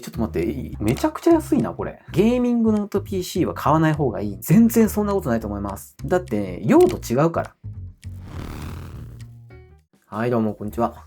ちょっと待って、めちゃくちゃ安いな、これ。ゲーミングノート PC は買わない方がいい。全然そんなことないと思います。だって、用途違うから。はい、どうも、こんにちは。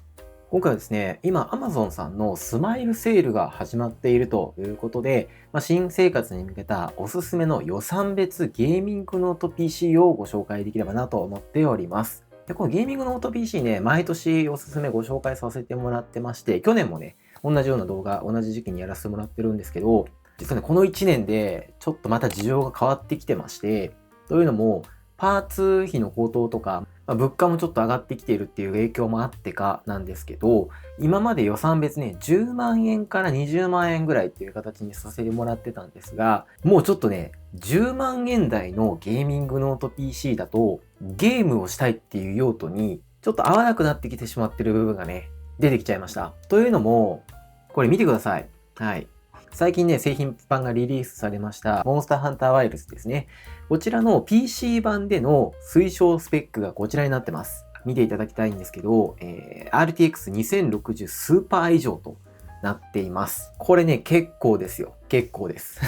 今回はですね、今 Amazon さんのスマイルセールが始まっているということで、新生活に向けたおすすめの予算別ゲーミングノート PC をご紹介できればなと思っております。で、このゲーミングノート PC ね、毎年おすすめご紹介させてもらってまして、去年もね、同じような動画、同じ時期にやらせてもらってるんですけど、実はね、この1年でちょっとまた事情が変わってきてまして、というのも、パーツ費の高騰とか、物価もちょっと上がってきているっていう影響もあってかなんですけど、今まで予算別ね、10万円から20万円ぐらいっていう形にさせてもらってたんですが、もうちょっとね、10万円台のゲーミングノート PC だと、ゲームをしたいっていう用途に、ちょっと合わなくなってきてしまってる部分がね、出てきちゃいました。というのも、これ見てください。はい。最近ね、製品版がリリースされました、モンスターハンターワイルズですね。こちらの PC 版での推奨スペックがこちらになってます。見ていただきたいんですけど、RTX 2060スーパー以上となっています。これね、結構ですよ。結構です。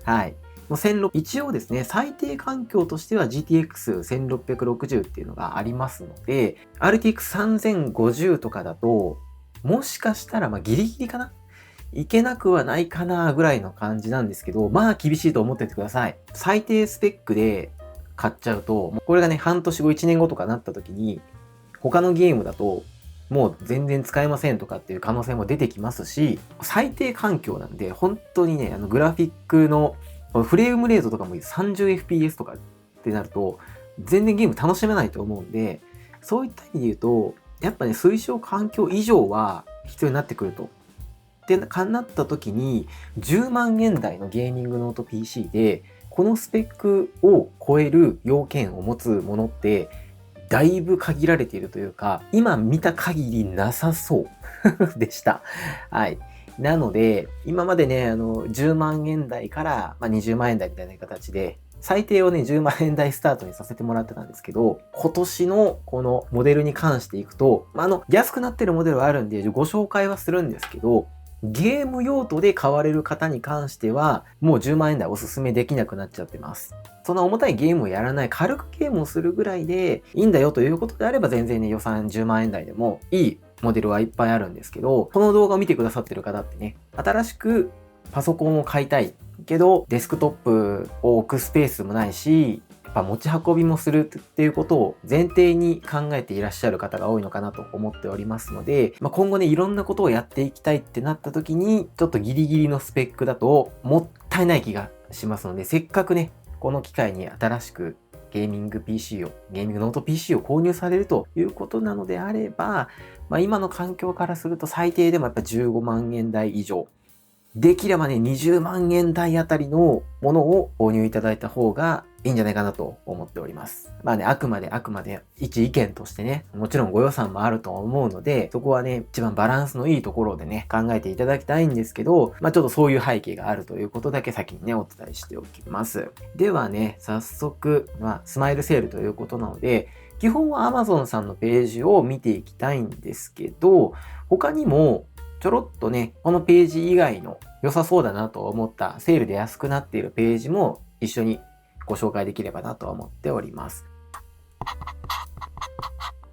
はい。もう1600一応ですね、最低環境としては GTX1660 っていうのがありますので、RTX3050 とかだと、もしかしたらギリギリかないけなくはないかなぐらいの感じなんですけど、厳しいと思っててください。最低スペックで買っちゃうと、これがね、半年後、1年後とかなった時に、他のゲームだと、もう全然使えませんとかっていう可能性も出てきますし、最低環境なんで、本当にね、グラフィックのフレームレートとかも 30fps とかってなると、全然ゲーム楽しめないと思うんで、そういった意味で言うと、やっぱね、推奨環境以上は必要になってくると。ってなった時に、10万円台のゲーミングノート PC で、このスペックを超える要件を持つものって、だいぶ限られているというか、今見た限りなさそうでした。はい。なので、今までね、10万円台から、20万円台みたいな形で、最低をね、10万円台スタートにさせてもらってたんですけど、今年のこのモデルに関していくと、安くなってるモデルはあるんで、ご紹介はするんですけど、ゲーム用途で買われる方に関しては、もう10万円台おすすめできなくなっちゃってます。そんな重たいゲームをやらない、軽くゲームをするぐらいでいいんだよということであれば、全然ね、予算10万円台でもいいモデルはいっぱいあるんですけど、この動画を見てくださってる方ってね、新しくパソコンを買いたいけど、デスクトップを置くスペースもないし、持ち運びもするっていうことを前提に考えていらっしゃる方が多いのかなと思っておりますので、今後ね、いろんなことをやっていきたいってなった時に、ちょっとギリギリのスペックだともったいない気がしますので、せっかくね、この機会に新しくゲーミングノート PC を購入されるということなのであれば、今の環境からすると最低でもやっぱ15万円台以上、できればね、20万円台あたりのものを購入いただいた方がいいんじゃないかなと思っております。あくまで一意見としてね、もちろんご予算もあると思うので、そこはね、一番バランスのいいところでね、考えていただきたいんですけど、ちょっとそういう背景があるということだけ先にね、お伝えしておきます。ではね、早速、スマイルセールということなので、基本は Amazon さんのページを見ていきたいんですけど、他にも、ちょろっとね、このページ以外の良さそうだなと思ったセールで安くなっているページも一緒にご紹介できればなと思っております。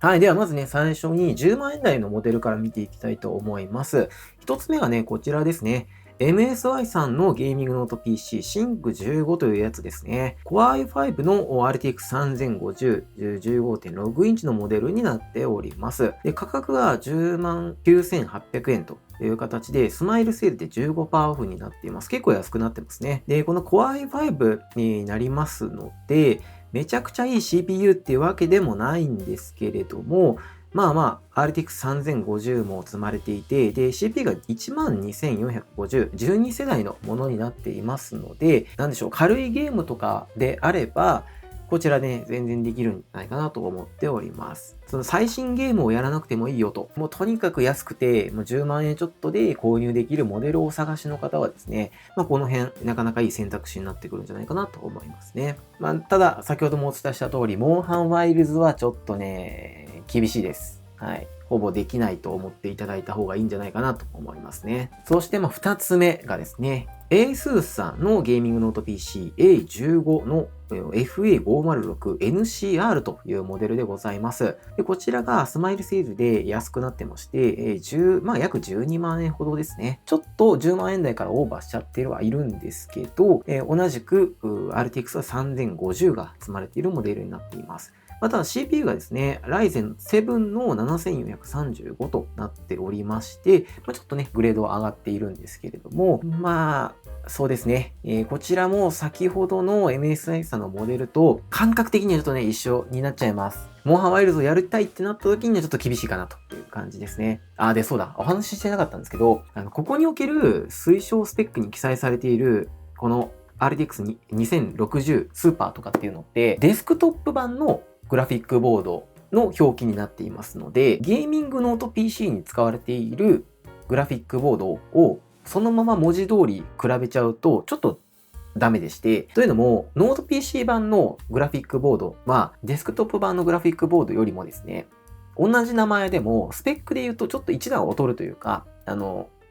はい。ではまずね、最初に10万円台のモデルから見ていきたいと思います。一つ目がね、こちらですね。MSI さんのゲーミングノート PC Sync15 というやつですね。Core i5 の RTX3050 15.6インチのモデルになっております。で、価格が10万9800円という形で、スマイルセールで 15% オフになっています。結構安くなってますね。で、この Core i5 になりますので、めちゃくちゃいい CPU っていうわけでもないんですけれども、RTX3050 も積まれていて、で、CPU が12450、12世代のものになっていますので、軽いゲームとかであれば、こちらね、全然できるんじゃないかなと思っております。その最新ゲームをやらなくてもいいよと。もうとにかく安くて、もう10万円ちょっとで購入できるモデルをお探しの方はですね、この辺、なかなかいい選択肢になってくるんじゃないかなと思いますね。ただ、先ほどもお伝えした通り、モンハンワイルズはちょっとね、厳しいです。はい。ほぼできないと思っていただいた方がいいんじゃないかなと思いますね。そして2つ目がですね、ASUS さんのゲーミングノート PC A15 のFA506NCR というモデルでございます。でこちらがスマイルセールで安くなってまして、約12万円ほどですね。ちょっと10万円台からオーバーしちゃってはいるんですけど、同じく RTX は3050が積まれているモデルになっています。ただ CPU がですね、Ryzen 7の7435となっておりまして、ちょっとね、グレードは上がっているんですけれども、そうですね、こちらも先ほどの MSI さんのモデルと感覚的にはちょっとね、一緒になっちゃいます。モンハンワイルズをやりたいってなった時にはちょっと厳しいかなという感じですね。で、そうだ、お話ししてなかったんですけど、ここにおける推奨スペックに記載されている、この RTX 2060スーパーとかっていうのって、デスクトップ版のグラフィックボードの表記になっていますので、ゲーミングノート PC に使われているグラフィックボードをそのまま文字通り比べちゃうとちょっとダメでして、というのもノート PC 版のグラフィックボードはデスクトップ版のグラフィックボードよりもですね、同じ名前でもスペックで言うとちょっと一段劣るというか、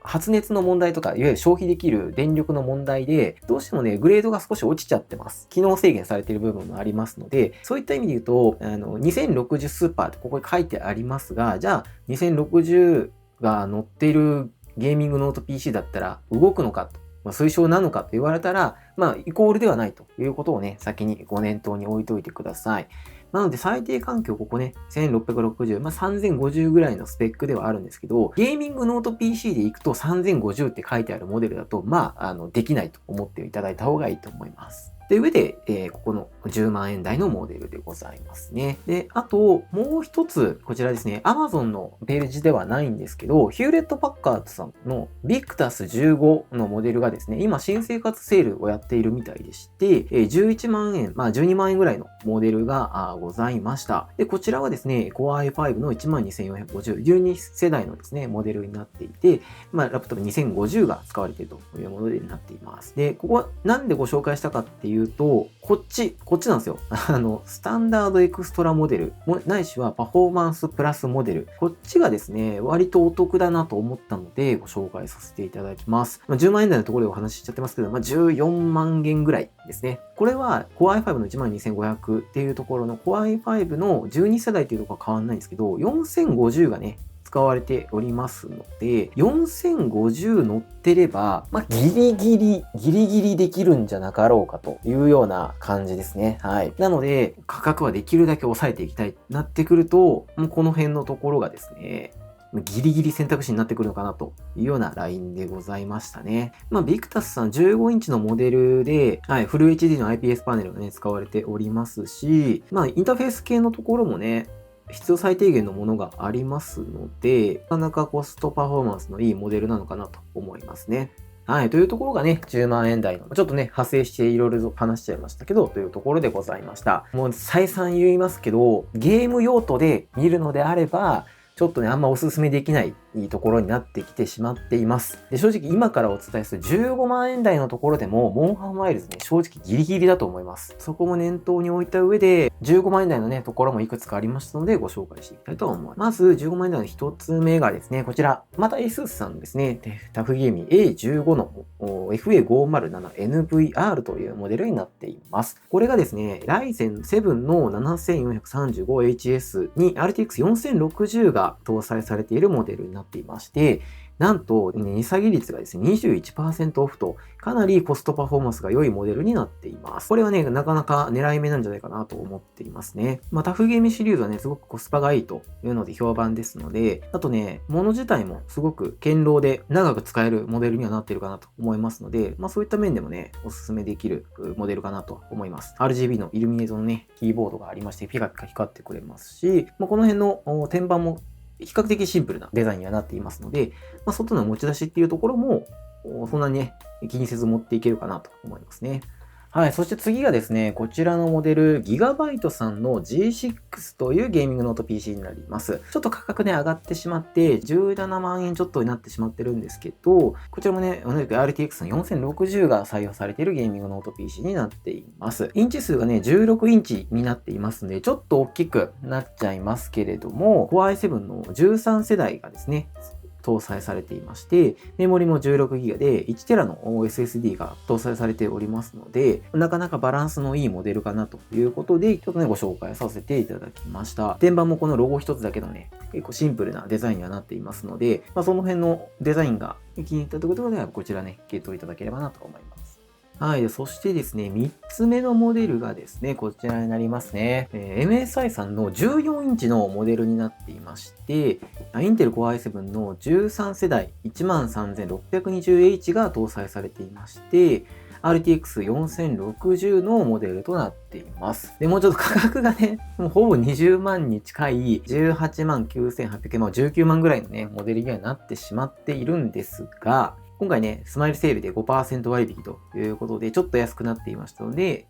発熱の問題とか、いわゆる消費できる電力の問題で、どうしてもね、グレードが少し落ちちゃってます。機能制限されている部分もありますので、そういった意味で言うと、2060スーパーってここに書いてありますが、じゃあ、2060が載っているゲーミングノート PC だったら動くのかと。推奨なのかと言われたら、イコールではないということをね、先にご念頭に置いといてください。なので最低環境ここね、1660、3050ぐらいのスペックではあるんですけど、ゲーミングノート PC で行くと3050って書いてあるモデルだと、できないと思っていただいた方がいいと思います。で、上で、ここの10万円台のモデルでございますね。で、あと、もう一つ、こちらですね、Amazon のページではないんですけど、ヒューレット・パッカードさんの Victus 15のモデルがですね、今、新生活セールをやっているみたいでして、11万円、12万円ぐらいのモデルがございました。で、こちらはですね、Core i5 の12450、12世代のですね、モデルになっていて、ラップトップ2050が使われているというモデルになっています。で、ここはなんでご紹介したかっていうと、こっちなんですよ。スタンダードエクストラモデル、ないしはパフォーマンスプラスモデル。こっちがですね、割とお得だなと思ったので、ご紹介させていただきます。10万円台のところでお話ししちゃってますけど、14万円ぐらいですね。これは Core i5 の12500っていうところの Core i5 の12世代っていうところは変わんないんですけど、4050がね、使われておりますので、4050乗ってれば、ギリギリできるんじゃなかろうかというような感じですね。はい。なので、価格はできるだけ抑えていきたいなってくると、もうこの辺のところがですね、ギリギリ選択肢になってくるのかなというようなラインでございましたね。ビクタスさん15インチのモデルで、フル HD の IPS パネルがね、使われておりますし、インターフェース系のところもね、必要最低限のものがありますので、なかなかコストパフォーマンスのいいモデルなのかなと思いますね。はい。というところがね、10万円台の、ちょっとね、派生していろいろと話しちゃいましたけど、というところでございました。もう再三言いますけど、ゲーム用途で見るのであれば、ちょっとね、あんまおすすめできないところになってきてしまっています。で、正直今からお伝えする15万円台のところでも、モンハンワイルズね、正直ギリギリだと思います。そこも念頭に置いた上で、15万円台のね、ところもいくつかありましたので、ご紹介していきたいと思います。まず、15万円台の一つ目がですね、こちら、また ASUS さんですね、タフゲーミン A15 の FA507NVR というモデルになっています。これがですね、Ryzen 7の 7435HS に RTX 4060が搭載されているモデルになっていまして、なんと値下げ率がですね、21% オフと、かなりコストパフォーマンスが良いモデルになっています。これはね、なかなか狙い目なんじゃないかなと思っていますね。タフゲームシリーズはね、すごくコスパがいいというので評判ですので、あとね、物自体もすごく堅牢で長く使えるモデルにはなっているかなと思いますので、そういった面でもね、おすすめできるモデルかなと思います。RGB のイルミネートのね、キーボードがありまして、ピカピカ光ってくれますし、この辺の天板も比較的シンプルなデザインにはなっていますので、外の持ち出しっていうところも、そんなにね、気にせず持っていけるかなと思いますね。はい。そして次がですね、こちらのモデル、ギガバイトさんの G6 というゲーミングノート PC になります。ちょっと価格ね、上がってしまって、17万円ちょっとになってしまってるんですけど、こちらもね、同じく RTX の4060が採用されているゲーミングノート PC になっています。インチ数がね、16インチになっていますので、ちょっと大きくなっちゃいますけれども、Core i7 の13世代がですね、搭載されていまして、メモリも 16GB で 1TB の SSD が搭載されておりますので、なかなかバランスのいいモデルかなということで、ちょっとね、ご紹介させていただきました。天板もこのロゴ一つだけのね、結構シンプルなデザインにはなっていますので、その辺のデザインが気に入ったということでは、こちらね、検討いただければなと思います。はい。そしてですね、3つ目のモデルがですね、こちらになりますね。MSI さんの14インチのモデルになっていまして、インテル Core i7 の13世代 13620H が搭載されていまして、RTX 4060のモデルとなっています。で、もうちょっと価格がね、もうほぼ20万に近い18万9800円、19万ぐらいのね、モデルにはなってしまっているんですが、今回ね、スマイルセールで 5% 割引ということで、ちょっと安くなっていましたので、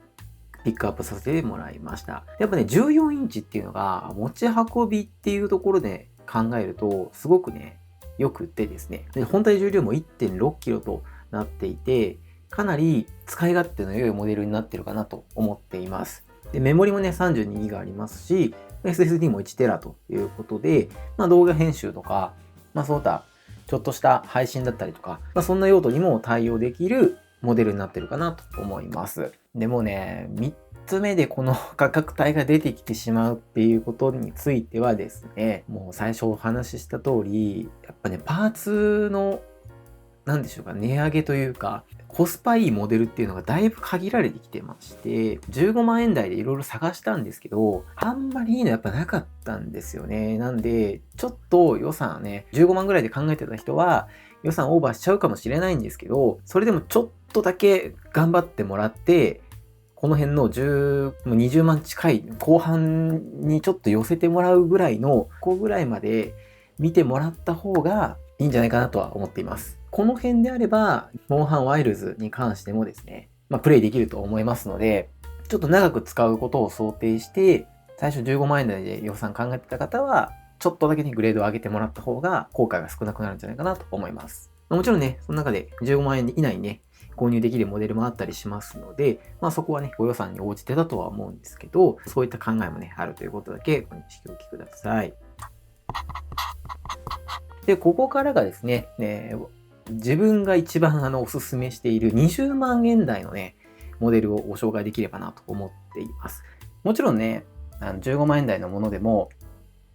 ピックアップさせてもらいました。やっぱね、14インチっていうのが、持ち運びっていうところで考えると、すごくね、よくってですね。で、本体重量も 1.6kg となっていて、かなり使い勝手の良いモデルになってるかなと思っています。で、メモリもね、32GB ありますし、SSD も 1TB ということで、動画編集とか、そういったちょっとした配信だったりとか、そんな用途にも対応できるモデルになってるかなと思います。でもね、3つ目でこの価格帯が出てきてしまうっていうことについてはですね、もう最初お話しした通り、やっぱね、パーツのなんでしょうか、値上げというか、コスパいいモデルっていうのがだいぶ限られてきてまして、15万円台でいろいろ探したんですけど、あんまりいいのやっぱなかったんですよね。なんで、ちょっと予算ね、15万ぐらいで考えてた人は、予算オーバーしちゃうかもしれないんですけど、それでもちょっとだけ頑張ってもらって、この辺の20万近い後半にちょっと寄せてもらうぐらいの、ここぐらいまで見てもらった方がいいんじゃないかなとは思っています。この辺であれば、モンハンワイルズに関してもですね、プレイできると思いますので、ちょっと長く使うことを想定して、最初15万円台で予算考えてた方は、ちょっとだけね、グレードを上げてもらった方が、後悔が少なくなるんじゃないかなと思います。もちろんね、その中で15万円以内にね、購入できるモデルもあったりしますので、そこはね、ご予算に応じてだとは思うんですけど、そういった考えもね、あるということだけご認識おきください。で、ここからがですね、自分が一番おすすめしている20万円台のね、モデルをご紹介できればなと思っています。もちろんね、15万円台のものでも、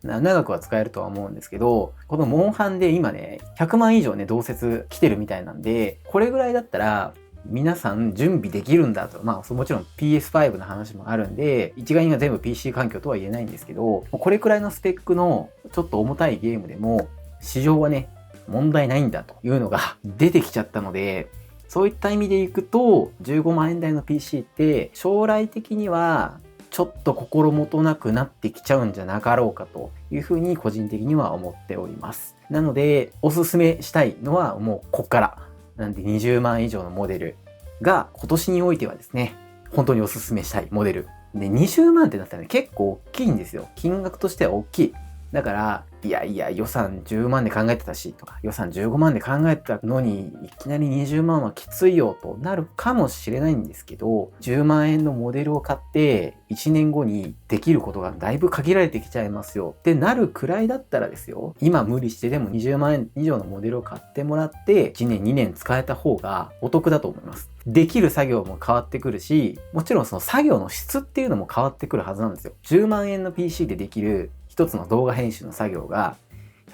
長くは使えるとは思うんですけど、このモンハンで今ね、100万以上ね、同説来てるみたいなんで、これぐらいだったら、皆さん準備できるんだと。もちろん PS5 の話もあるんで、一概には全部 PC 環境とは言えないんですけど、これくらいのスペックのちょっと重たいゲームでも、市場はね、問題ないんだというのが出てきちゃったので、そういった意味でいくと、15万円台の PC って将来的にはちょっと心もとなくなってきちゃうんじゃなかろうかというふうに個人的には思っております。なので、おすすめしたいのはもうこっから。なんで20万以上のモデルが今年においてはですね、本当におすすめしたいモデル。で、20万ってなったら、ね、結構大きいんですよ。金額としては大きい。だから、いやいや予算10万で考えてたしとか、予算15万で考えてたのに、いきなり20万はきついよとなるかもしれないんですけど、10万円のモデルを買って1年後にできることがだいぶ限られてきちゃいますよってなるくらいだったらですよ、今無理してでも20万円以上のモデルを買ってもらって1年2年使えた方がお得だと思います。できる作業も変わってくるし、もちろんその作業の質っていうのも変わってくるはずなんですよ。10万円の PC でできる一つの動画編集の作業が、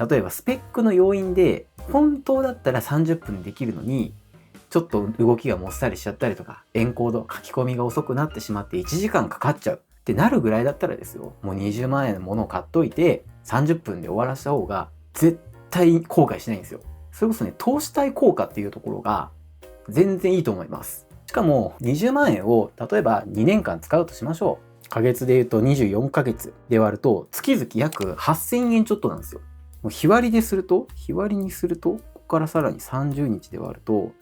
例えばスペックの要因で本当だったら30分できるのにちょっと動きがもっさりしちゃったりとか、エンコード書き込みが遅くなってしまって1時間かかっちゃうってなるぐらいだったらですよ、もう20万円のものを買っといて30分で終わらせた方が絶対後悔しないんですよ。それこそね、投資対効果っていうところが全然いいと思います。しかも20万円を例えば2年間使うとしましょう。ヶ月で言うと24ヶ月で割ると月々約8000円ちょっとなんですよ。もう日割りにすると、ここからさらに30日で割ると、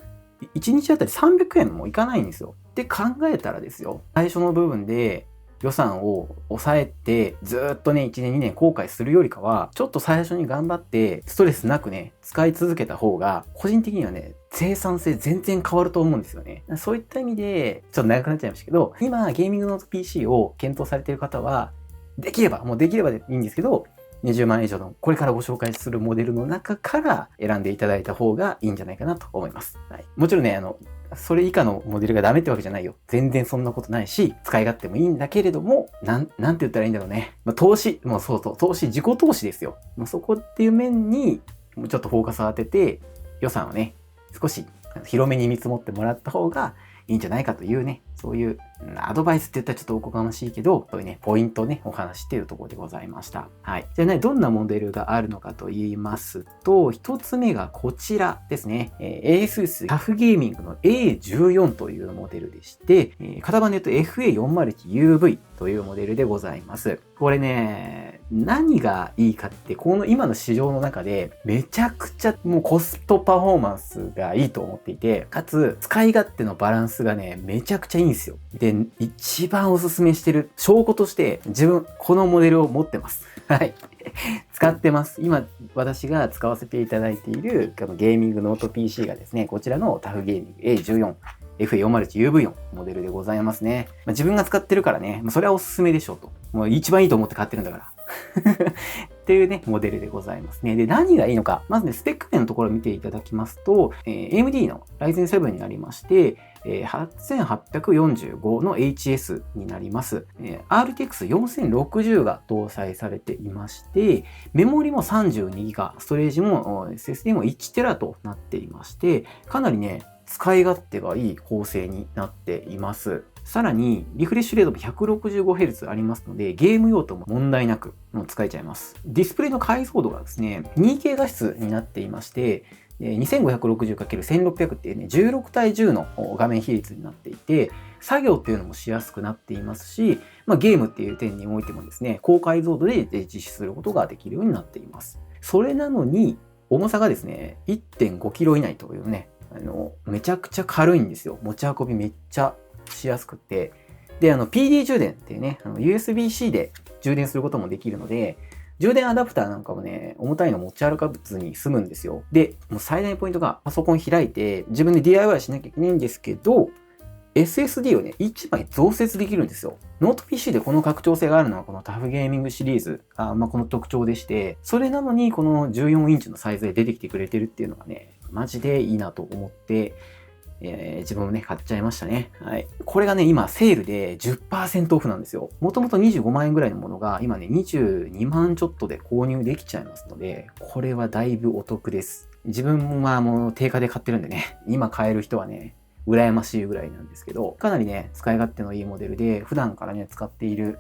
1日あたり300円もいかないんですよ。って考えたらですよ、最初の部分で予算を抑えてずっとね1年2年後悔するよりかは、ちょっと最初に頑張ってストレスなくね使い続けた方が個人的にはね生産性全然変わると思うんですよね。そういった意味でちょっと長くなっちゃいましたけど、今ゲーミングノート PC を検討されている方はできればでいいんですけど、20万円以上のこれからご紹介するモデルの中から選んでいただいた方がいいんじゃないかなと思います。はい、もちろんね、それ以下のモデルがダメってわけじゃないよ。全然そんなことないし、使い勝手もいいんだけれども、なんて言ったらいいんだろうね。投資、投資、自己投資ですよ。そこっていう面に、もうちょっとフォーカスを当てて、予算をね、少し広めに見積もってもらった方がいいんじゃないかというね、そういうアドバイスって言ったらちょっとおこがましいけど、そういうね、ポイントをね、お話しているところでございました。はい。じゃあね、どんなモデルがあるのかと言いますと、一つ目がこちらですね。ASUS タフゲーミングの A14 というモデルでして、型番で言うと FA401UV というモデルでございます。これね、何がいいかって、この今の市場の中でめちゃくちゃもうコストパフォーマンスがいいと思っていて、かつ使い勝手のバランスがね、めちゃくちゃいいんですよ。で、一番おすすめしてる証拠として自分このモデルを持ってます。はい。使ってます。今私が使わせていただいているゲーミングノート PC がですね、こちらのタフゲーミング A14。FA401UV4 モデルでございますね。自分が使ってるからね、それはおすすめでしょうと。もう一番いいと思って買ってるんだから。っていうね、モデルでございますね。で、何がいいのか。まずね、スペック面のところを見ていただきますと、AMD の Ryzen 7になりまして、8845の HS になります。RTX 4060が搭載されていまして、メモリも 32GB、ストレージも SSD も 1TB となっていまして、かなりね、使い勝手がいい構成になっています。さらに、リフレッシュレートも 165Hz ありますので、ゲーム用途も問題なく使えちゃいます。ディスプレイの解像度がですね、2K 画質になっていまして、2560×1600 っていうね、16対10の画面比率になっていて、作業っていうのもしやすくなっていますし、ゲームっていう点においてもですね、高解像度で実施することができるようになっています。それなのに、重さがですね、1.5kg 以内というね、めちゃくちゃ軽いんですよ。持ち運びめっちゃしやすくて。で、PD 充電っていうね、USB-C で充電することもできるので、充電アダプターなんかもね、重たいの持ち歩かずに済むんですよ。で、もう最大のポイントがパソコン開いて自分で DIY しなきゃいけないんですけど、SSD をね、1枚増設できるんですよ。ノート PC でこの拡張性があるのはこのタフゲーミングシリーズ、この特徴でして、それなのにこの14インチのサイズで出てきてくれてるっていうのがね、マジでいいなと思って、自分もね、買っちゃいましたね。はい。これがね、今、セールで 10% オフなんですよ。もともと25万円ぐらいのものが、今ね、22万ちょっとで購入できちゃいますので、これはだいぶお得です。自分はもう定価で買ってるんでね、今買える人はね、羨ましいぐらいなんですけど、かなりね、使い勝手のいいモデルで、普段からね、使っている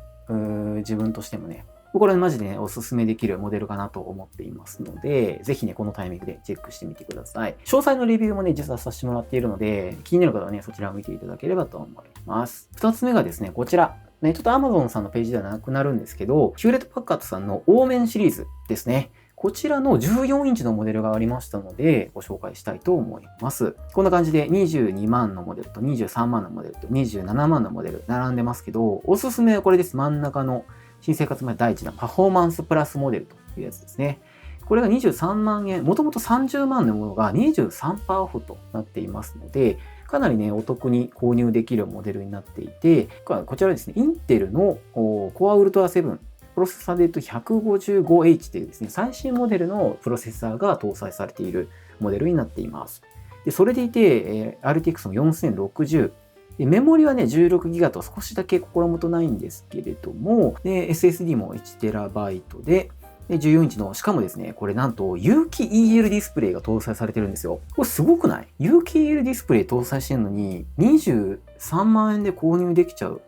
自分としてもね、これマジでね、おすすめできるモデルかなと思っていますので、ぜひね、このタイミングでチェックしてみてください。詳細のレビューもね、実はさせてもらっているので、気になる方はね、そちらを見ていただければと思います。二つ目がですね、こちら。ね、ちょっと Amazon さんのページではなくなるんですけど、ヒューレット・パッカードさんのオーメンシリーズですね。こちらの14インチのモデルがありましたので、ご紹介したいと思います。こんな感じで22万のモデルと23万のモデルと27万のモデル並んでますけど、おすすめはこれです。真ん中の新生活前第一弾パフォーマンスプラスモデルというやつですね。これが23万円、もともと30万のものが 23% オフとなっていますので、かなりね、お得に購入できるモデルになっていて、こちらですね、インテルの Core Ultra 7、プロセッサーで言うと 155H というですね、最新モデルのプロセッサーが搭載されているモデルになっています。でそれでいて、RTX の4060、でメモリはね、16GB と少しだけ心もとないんですけれども、で SSD も 1TB で、14インチの、しかもですね、これなんと有機 EL ディスプレイが搭載されてるんですよ。これすごくない？有機 EL ディスプレイ搭載してるのに、23万円で購入できちゃう。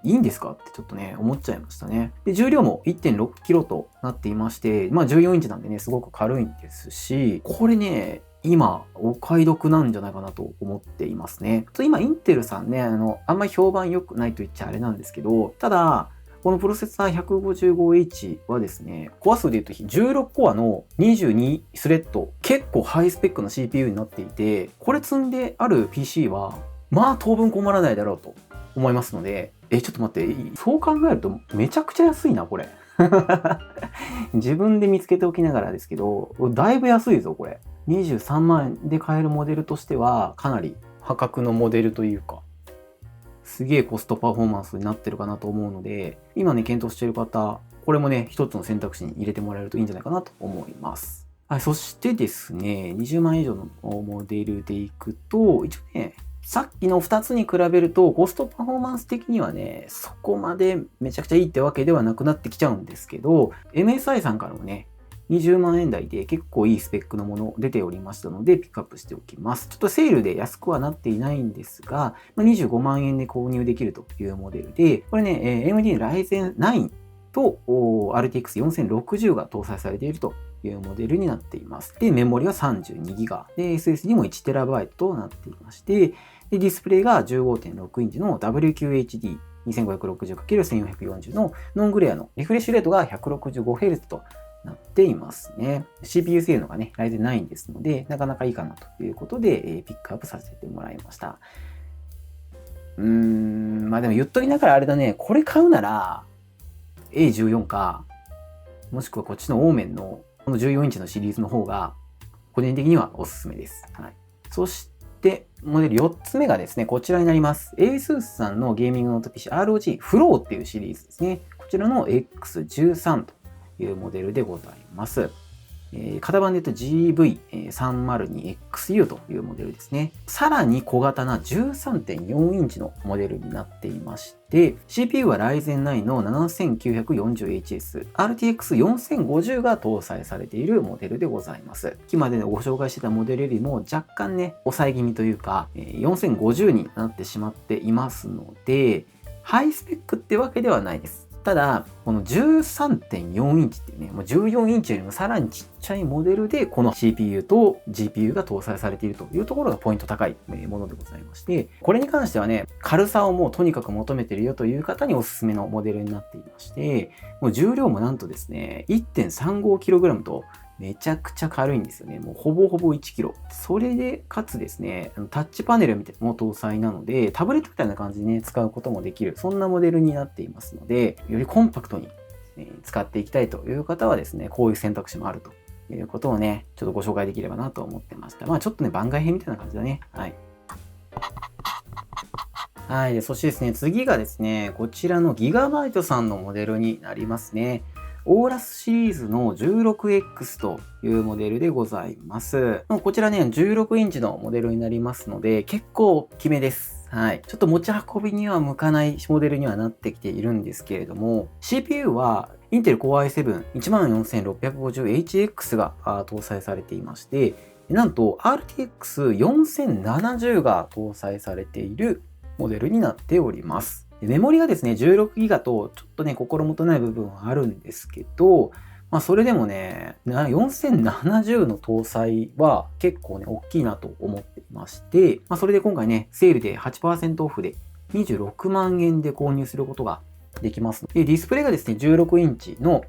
いいんですかってちょっとね、思っちゃいましたね。で、重量も 1.6kg となっていまして、14インチなんでね、すごく軽いんですし、これね、今、お買い得なんじゃないかなと思っていますね。今、インテルさんね、あんまり評判良くないと言っちゃあれなんですけど、ただ、このプロセッサー 155H はですね、コア数で言うと16コアの22スレッド、結構ハイスペックな CPU になっていて、これ積んである PC はまあ当分困らないだろうと思いますので、ちょっと待って、そう考えるとめちゃくちゃ安いな、これ。自分で見つけておきながらですけど、だいぶ安いぞ、これ。23万円で買えるモデルとしては、かなり破格のモデルというか、すげえコストパフォーマンスになってるかなと思うので、今ね、検討している方、これもね、一つの選択肢に入れてもらえるといいんじゃないかなと思います。はい、そしてですね、20万円以上のモデルでいくと、一応ね、さっきの2つに比べるとコストパフォーマンス的にはね、そこまでめちゃくちゃいいってわけではなくなってきちゃうんですけど、MSI さんからもね、20万円台で結構いいスペックのもの出ておりましたので、ピックアップしておきます。ちょっとセールで安くはなっていないんですが、25万円で購入できるというモデルで、これね、AMD の Ryzen 9と RTX 4060が搭載されているというモデルになっています。で、メモリは 32GB で、SSD も 1TB となっていまして、で、ディスプレイが 15.6 インチの WQHD2560×1440 のノングレアのリフレッシュレートが 165Hz となっていますね。CPU 性能がね、Ryzen 9ですので、なかなかいいかなということで、ピックアップさせてもらいました。まあでも言っときながらあれだね、これ買うなら A14 か、もしくはこっちのオーメンのこの14インチのシリーズの方が、個人的にはおすすめです。はい。そして、モデル4つ目がですね、こちらになります。ASUS さんのゲーミングノート PC ROG Flow っていうシリーズですね。こちらの X13 というモデルでございます。型番で言うと GV302XU というモデルですね。さらに小型な 13.4 インチのモデルになっていまして、CPU は Ryzen 9の 7940HS、RTX4050 が搭載されているモデルでございます。今までご紹介してたモデルよりも若干ね、抑え気味というか、4050になってしまっていますので、ハイスペックってわけではないです。ただ、この 13.4 インチっていうね、もう14インチよりもさらにちっちゃいモデルで、この CPU と GPU が搭載されているというところがポイント高いものでございまして、これに関してはね、軽さをもうとにかく求めてるよという方におすすめのモデルになっていまして、もう重量もなんとですね、1.35kg と、めちゃくちゃ軽いんですよね。もうほぼほぼ1キロ。それで、かつですね、タッチパネルも搭載なので、タブレットみたいな感じでね、使うこともできる。そんなモデルになっていますので、よりコンパクトに使っていきたいという方はですね、こういう選択肢もあるということをね、ちょっとご紹介できればなと思ってました。まあちょっとね、番外編みたいな感じだね。はい。はい。で、そしてですね、次がですね、こちらのギガバイトさんのモデルになりますね。オーラスシリーズの 16X というモデルでございます。こちらね、16インチのモデルになりますので、結構大きめです。はい。ちょっと持ち運びには向かないモデルにはなってきているんですけれども、CPU はインテル Core i7-14650HX が搭載されていまして、なんと RTX4070 が搭載されているモデルになっております。メモリがですね、16GB とちょっとね、心もとない部分はあるんですけど、まあそれでもね、4070の搭載は結構ね、大きいなと思っていまして、まあそれで今回ね、セールで 8% オフで26万円で購入することができます。で、ディスプレイがですね、16インチの、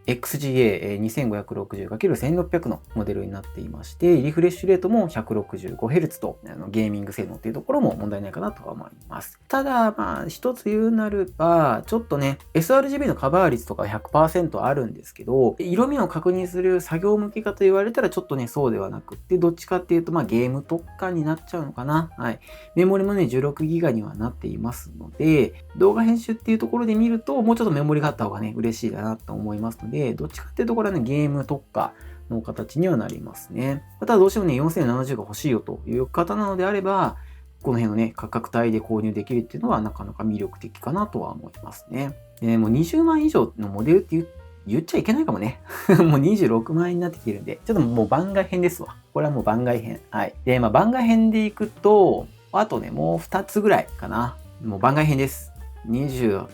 XGA2560×1600 のモデルになっていまして、リフレッシュレートも 165Hz とゲーミング性能っていうところも問題ないかなとは思います。ただ、まあ、一つ言うなれば、ちょっとね、sRGB のカバー率とか 100% あるんですけど、色味を確認する作業向けかと言われたらちょっとね、そうではなくって、どっちかっていうと、まあ、ゲーム特化になっちゃうのかな。はい。メモリもね、16GB にはなっていますので、動画編集っていうところで見ると、もうちょっとメモリがあった方がね、嬉しいかなと思いますので、どっちかっていうところはね、ゲーム特化の形にはなりますね。ただどうしてもね、4070が欲しいよという方なのであれば、この辺のね、価格帯で購入できるっていうのはなかなか魅力的かなとは思いますね。で、もう20万以上のモデルって言っちゃいけないかもね。もう26万円になってきてるんで、ちょっともう番外編ですわ。これはもう番外編。はい。で、まあ番外編でいくと、あとね、もう2つぐらいかな。もう番外編です。28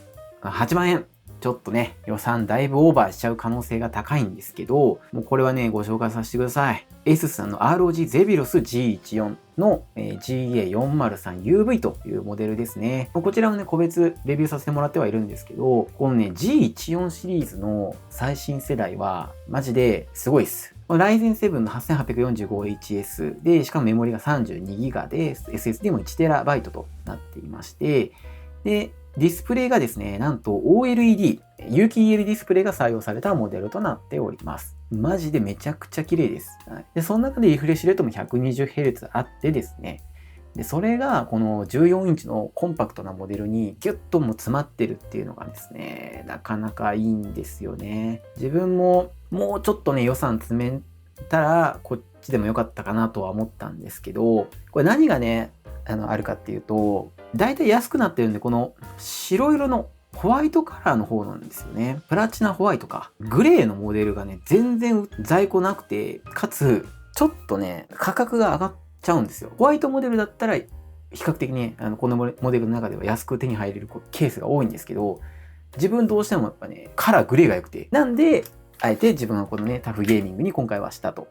万円。ちょっとね、予算だいぶオーバーしちゃう可能性が高いんですけど、もうこれはね、ご紹介させてください。ASUS さんの ROG Zephyrus G14 の GA403UV というモデルですね。こちらをね、個別レビューさせてもらってはいるんですけど、このね、G14 シリーズの最新世代は、マジですごいっす。Ryzen 7の 8845HS で、しかもメモリが 32GB で、SSD も 1TB となっていまして、で、ディスプレイがですね、なんと OLED、有機 EL ディスプレイが採用されたモデルとなっております。マジでめちゃくちゃ綺麗です。で、その中でリフレッシュレートも 120Hz あってですね、で、それがこの14インチのコンパクトなモデルにギュッとも詰まってるっていうのがですね、なかなかいいんですよね。自分ももうちょっとね、予算詰めたらこっちでもよかったかなとは思ったんですけど、これ何がね、あるかっていうと、だいたい安くなってるんで、この白色のホワイトカラーの方なんですよね。プラチナホワイトか。グレーのモデルがね、全然在庫なくて、かつ、ちょっとね、価格が上がっちゃうんですよ。ホワイトモデルだったら、比較的ね、このモデルの中では安く手に入れるケースが多いんですけど、自分どうしてもやっぱね、カラーグレーが良くて。なんで、あえて自分はこのね、タフゲーミングに今回はしたと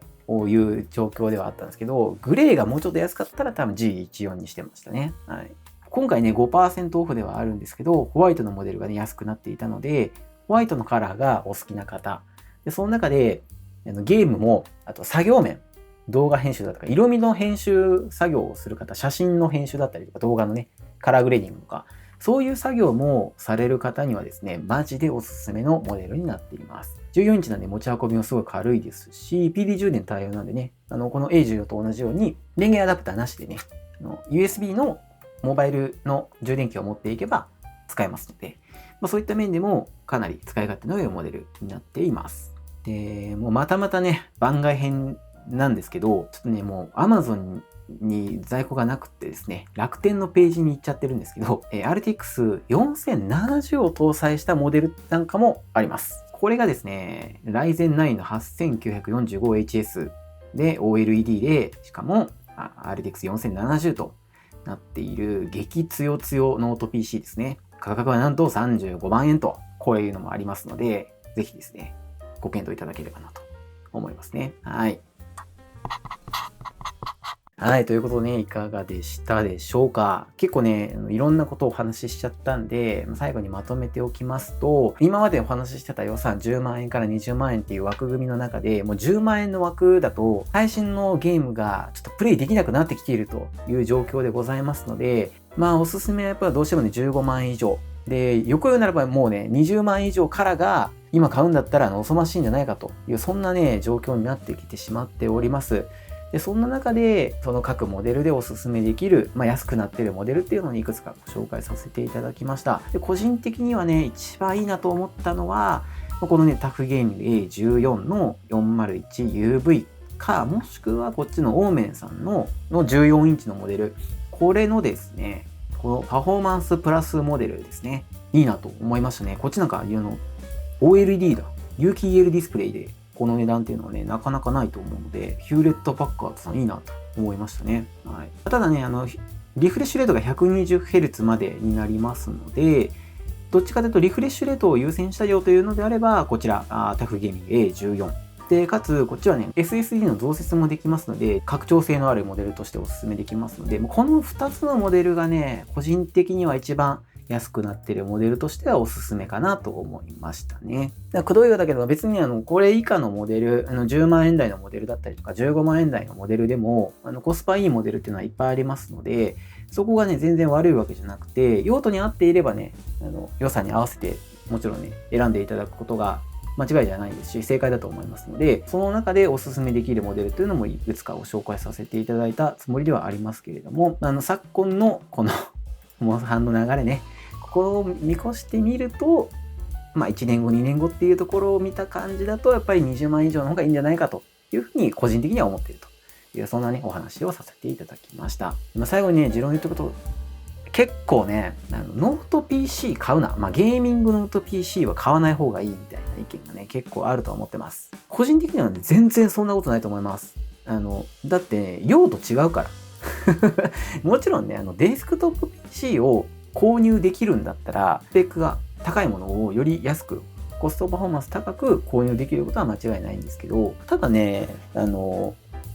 いう状況ではあったんですけど、グレーがもうちょっと安かったら多分 G14 にしてましたね。はい。今回ね、5% オフではあるんですけど、ホワイトのモデルがね、安くなっていたので、ホワイトのカラーがお好きな方。で、その中で、ゲームも、あと作業面、動画編集だとか、色味の編集作業をする方、写真の編集だったりとか、動画のね、カラーグレーディングとか、そういう作業もされる方にはですね、マジでおすすめのモデルになっています。14インチなんで持ち運びもすごい軽いですし、PD 充電対応なんでね、この A14 と同じように、電源アダプターなしでね、USB のモバイルの充電器を持っていけば使えますので、そういった面でもかなり使い勝手の良いモデルになっています。で、もうまたまたね、番外編なんですけど、ちょっとね、もう Amazon に在庫がなくてですね、楽天のページに行っちゃってるんですけど、RTX 4070を搭載したモデルなんかもあります。これがですね、Ryzen 9の 8945HS で OLED で、しかもRTX 4070となっている激強強ノート PC ですね。価格はなんと35万円と、こういうのもありますので、ぜひですね、ご検討いただければなと思いますね。はい。はい、ということでね、いかがでしたでしょうか。結構ね、いろんなことをお話ししちゃったんで、最後にまとめておきますと、今までお話ししてた予算10万円から20万円っていう枠組みの中で、もう10万円の枠だと、最新のゲームがちょっとプレイできなくなってきているという状況でございますので、おすすめはやっぱりどうしてもね、15万円以上。で、横言うならばもうね、20万円以上からが、今買うんだったら遅ましいんじゃないかという、そんなね、状況になってきてしまっております。で、そんな中で、その各モデルでおすすめできる、安くなっているモデルっていうのをいくつかご紹介させていただきました。で、個人的にはね、一番いいなと思ったのは、このね、タフゲーミング A14 の 401UV か、もしくはこっちのオーメンさんの14インチのモデル。これのですね、このパフォーマンスプラスモデルですね。いいなと思いましたね。こっちなんか、OLED だ。有機 EL ディスプレイで、この値段っていうのはね、なかなかないと思うので、ヒューレット・パッカードさんいいなと思いましたね。はい。ただね、リフレッシュレートが 120Hz までになりますので、どっちかというとリフレッシュレートを優先したよというのであれば、こちら、タフゲーミング A14。で、かつ、こっちはね、SSD の増設もできますので、拡張性のあるモデルとしてお勧めできますので、この2つのモデルがね、個人的には一番安くなっているモデルとしてはおすすめかなと思いましたね。くどいようだけど別にこれ以下のモデル、10万円台のモデルだったりとか15万円台のモデルでも、コスパいいモデルっていうのはいっぱいありますので、そこがね、全然悪いわけじゃなくて、用途に合っていればね、予算に合わせてもちろんね、選んでいただくことが間違いじゃないですし、正解だと思いますので、その中でおすすめできるモデルというのもいくつかご紹介させていただいたつもりではありますけれども、昨今のこのモンハンの流れね、ここを見越してみると、1年後、2年後っていうところを見た感じだと、やっぱり20万以上の方がいいんじゃないかというふうに個人的には思っているという、そんなね、お話をさせていただきました。最後にね、持論言っておくと、結構ね、ノート PC 買うな。ゲーミングノート PC は買わない方がいいみたいな意見がね、結構あると思ってます。個人的にはね、全然そんなことないと思います。だって、用途違うから。もちろんね、デスクトップ PC を購入できるんだったら、スペックが高いものをより安く、コストパフォーマンス高く購入できることは間違いないんですけど、ただね、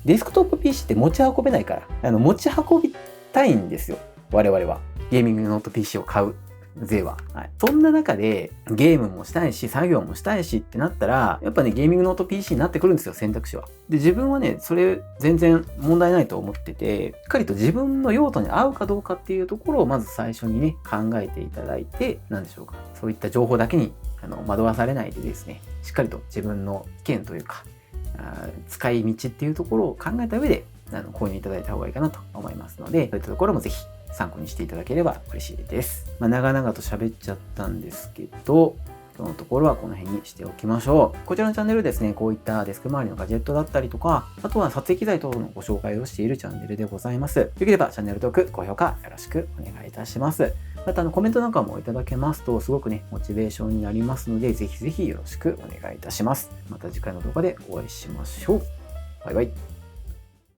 デスクトップ PC って持ち運べないから、持ち運びたいんですよ。我々は。ゲーミングノート PC を買う税は。はい。そんな中で、ゲームもしたいし、作業もしたいしってなったら、やっぱね、ゲーミングノート PC になってくるんですよ、選択肢は。で、自分はね、それ全然問題ないと思ってて、しっかりと自分の用途に合うかどうかっていうところをまず最初にね、考えていただいて、なんでしょうか。そういった情報だけに惑わされないでですね、しっかりと自分の意見というか、使い道っていうところを考えた上で、購入いただいた方がいいかなと思いますので、そういったところもぜひ参考にしていただければ嬉しいです。長々と喋っちゃったんですけど、今日のところはこの辺にしておきましょう。こちらのチャンネルですね、こういったデスク周りのガジェットだったりとか、あとは撮影機材等のご紹介をしているチャンネルでございます。よければチャンネル登録、高評価よろしくお願いいたします。またコメントなんかもいただけますとすごくね、モチベーションになりますので、ぜひぜひよろしくお願いいたします。また次回の動画でお会いしましょう。バイバイ。